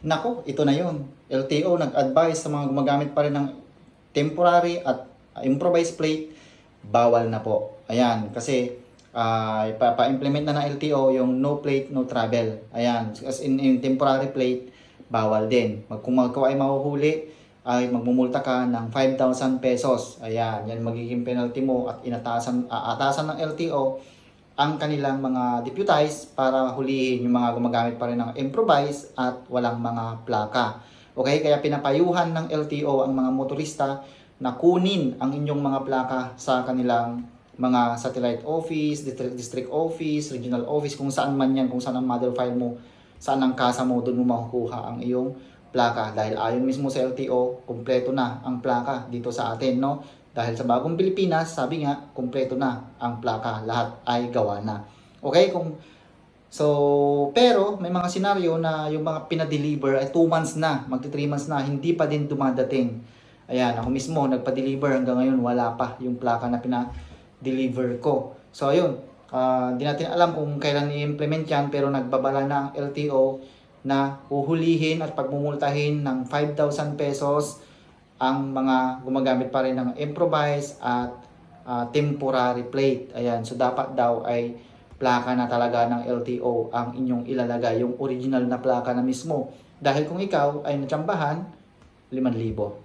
Nako, ito na yun. LTO nag-advise sa mga gumagamit pa rin ng temporary at improvised plate, bawal na po. Ayan, kasi ipapa-implement na ng LTO yung no plate, no travel. Ayan, as in temporary plate, bawal din. Kung ikaw ay mahuhuli, ay magmumulta ka ng 5,000 pesos. Ayan, yan magiging penalty mo at aatasan ng LTO ang kanilang mga deputized para hulihin yung mga gumagamit pa rin ng improvise at walang mga plaka. Okay, kaya pinapayuhan ng LTO ang mga motorista na kunin ang inyong mga plaka sa kanilang mga satellite office, district office, regional office, kung saan man yan, kung saan ang mother file mo, saan ang kasa mo, doon mo makukuha ang iyong plaka. Dahil ayon mismo sa LTO, kumpleto na ang plaka dito sa atin, no? Dahil sa bagong Pilipinas, sabi nga, kumpleto na ang plaka. Lahat ay gawa na. Okay? Pero may mga senaryo na yung mga pinadeliver ay 2 months na, magti 3 months na, hindi pa din dumadating. Ayan, ako mismo nagpa-deliver hanggang ngayon, wala pa yung plaka na pina-deliver ko. So ayun, di natin alam kung kailan i-implement yan, pero nagbabala na ang LTO na uhulihin at pagmumultahin ng 5,000 pesos ang mga gumagamit pa rin ng improvise at temporary plate. Ayan, so dapat daw ay plaka na talaga ng LTO ang inyong ilalagay, yung original na plaka na mismo. Dahil kung ikaw ay natsambahan, 5,000.